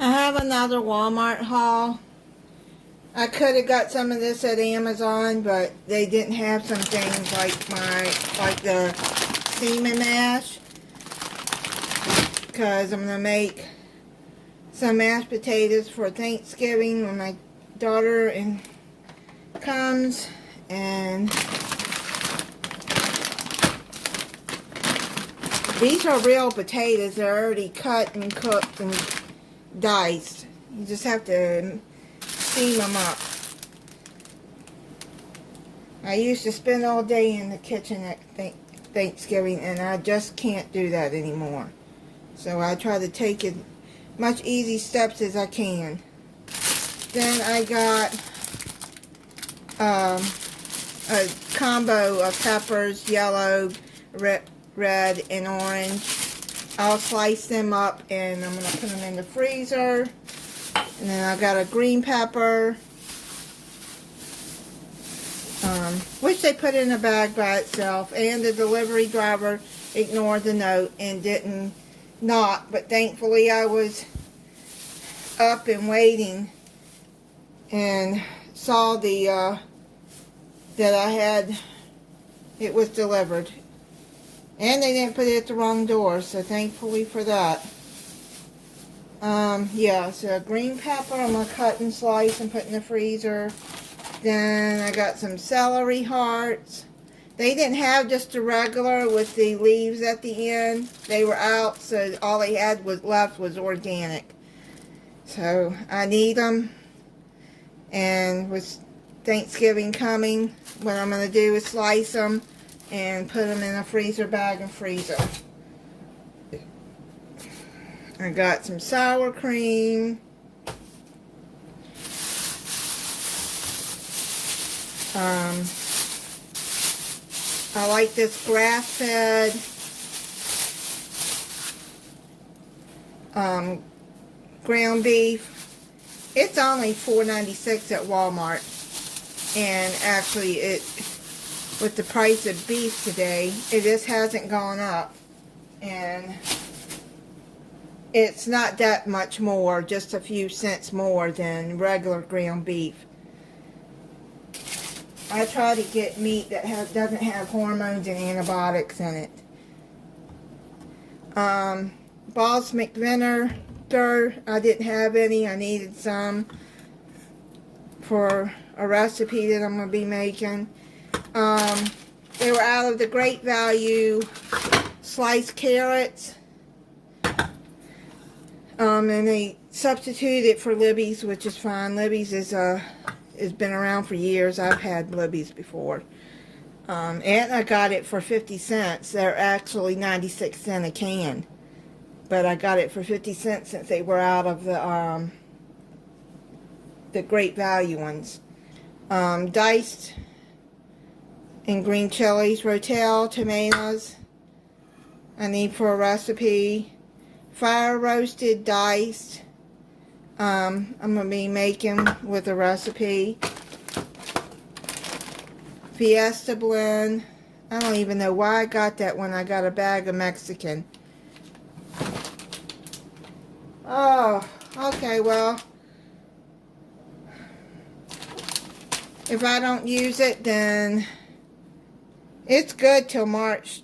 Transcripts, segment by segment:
I have another Walmart haul. I could have got some of this at Amazon, but they didn't have some things like the semen mash. Because I'm going to make some mashed potatoes for Thanksgiving when my daughter comes. And these are real potatoes. They're already cut and cooked and diced. You just have to steam them up. I used to spend all day in the kitchen at Thanksgiving, and I just can't do that anymore. So I try to take as much easy steps as I can. Then I got a combo of peppers, yellow, red, and orange. I'll slice them up and I'm going to put them in the freezer. And then I got a green pepper, which they put in a bag by itself. And the delivery driver ignored the note and didn't knock. But thankfully I was up and waiting and saw that it was delivered. And they didn't put it at the wrong door, so thankfully for that. Yeah, so green pepper I'm going to cut and slice and put in the freezer. Then I got some celery hearts. They didn't have just the regular with the leaves at the end. They were out, so all they had left was organic. So I need them. And with Thanksgiving coming, what I'm going to do is slice them and put them in a freezer bag and freezer. I got some sour cream. I like this grass-fed ground beef. It's only $4.96 at Walmart, and actually with the price of beef today, it just hasn't gone up, and it's not that much more, just a few cents more than regular ground beef. I try to get meat that doesn't have hormones and antibiotics in it. Balsamic vinegar, I didn't have any. I needed some for a recipe that I'm going to be making. They were out of the Great Value sliced carrots. And they substituted it for Libby's, which is fine. Libby's has been around for years. I've had Libby's before. And I got it for 50 cents. They're actually 96 cents a can. But I got it for 50 cents since they were out of the Great Value ones. Diced and green chilies, Rotel Tomatoes I need for a recipe. Fire roasted, diced. I'm going to be making with a recipe. Fiesta blend. I don't even know why I got that when I got a bag of Mexican. Oh, okay, well, if I don't use it, then it's good till March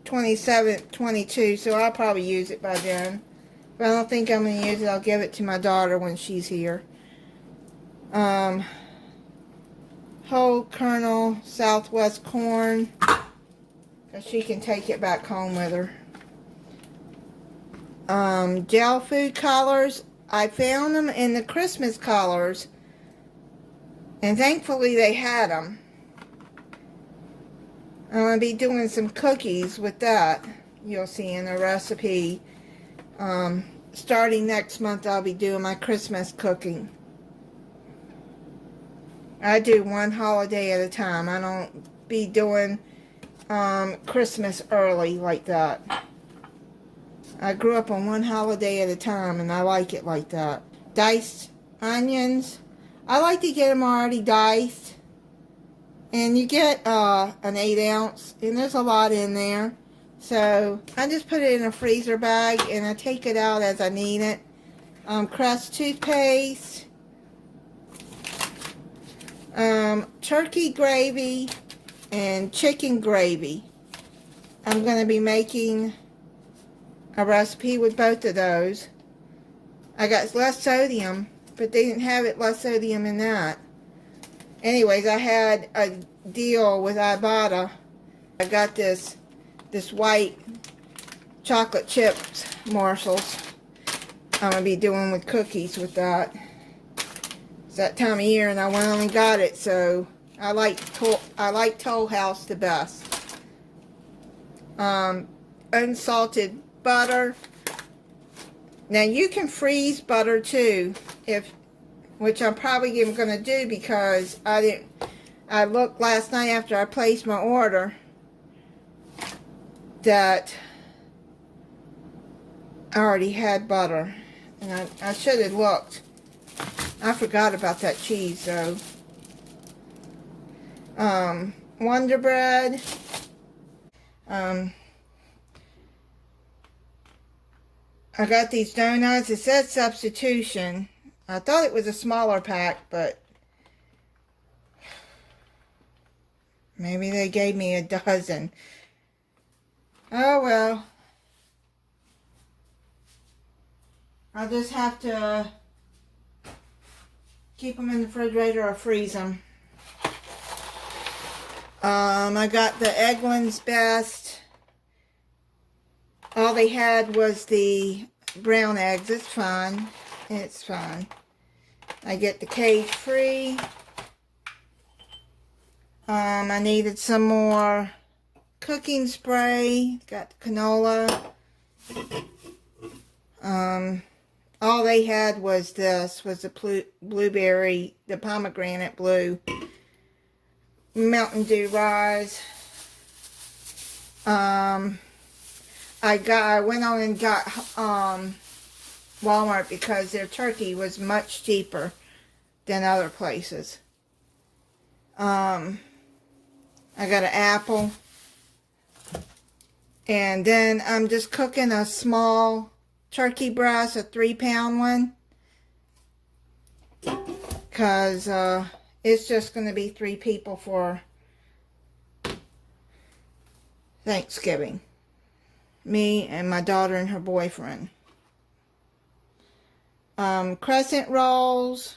27th, 22, so I'll probably use it by then. If I don't think I'm going to use it, I'll give it to my daughter when she's here. Whole kernel Southwest corn, because she can take it back home with her. Gel food colors. I found them in the Christmas colors, and thankfully they had them. I'm going to be doing some cookies with that. You'll see in the recipe. Starting next month, I'll be doing my Christmas cooking. I do one holiday at a time. I don't be doing Christmas early like that. I grew up on one holiday at a time, and I like it like that. Diced onions. I like to get them already diced. And you get an 8 ounce, and there's a lot in there. So I just put it in a freezer bag, and I take it out as I need it. Crest toothpaste, turkey gravy, and chicken gravy. I'm going to be making a recipe with both of those. I got less sodium, but they didn't have it less sodium in that. Anyways, I had a deal with Ibotta. I got this white chocolate chips morsels. I'm going to be doing with cookies with that. It's that time of year and I only got it, so I like Toll House the best. Unsalted butter. Now you can freeze butter too, which I'm probably going to do because I looked last night after I placed my order that I already had butter, and I should have looked. I forgot about that cheese though. Wonder Bread. I got these donuts. It said substitution. I thought it was a smaller pack, but maybe they gave me a dozen. Oh well. I'll just have to keep them in the refrigerator or freeze them. I got the Eggland's Best. All they had was the brown eggs. It's fine. It's fine. I get the cage-free. I needed some more cooking spray. Got the canola. All they had was the blueberry, the pomegranate blue, Mountain Dew Rise. I went on and got Walmart because their turkey was much cheaper than other places. I got an apple. And then I'm just cooking a small turkey breast, a 3-pound one. Because it's just going to be 3 people for Thanksgiving. Me and my daughter and her boyfriend. Crescent Rolls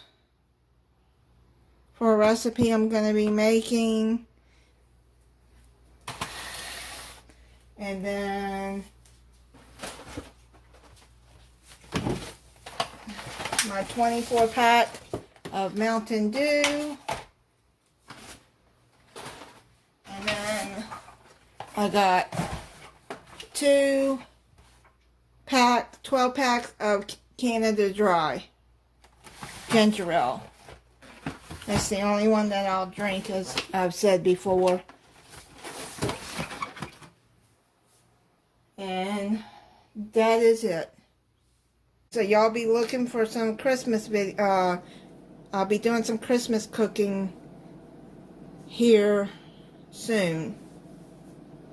for a recipe I'm going to be making. And then my 24 pack of Mountain Dew. And then I got 12 packs of Canada Dry ginger ale. That's the only one that I'll drink, as I've said before. And that is it. So y'all be looking for some Christmas video. I'll be doing some Christmas cooking here soon.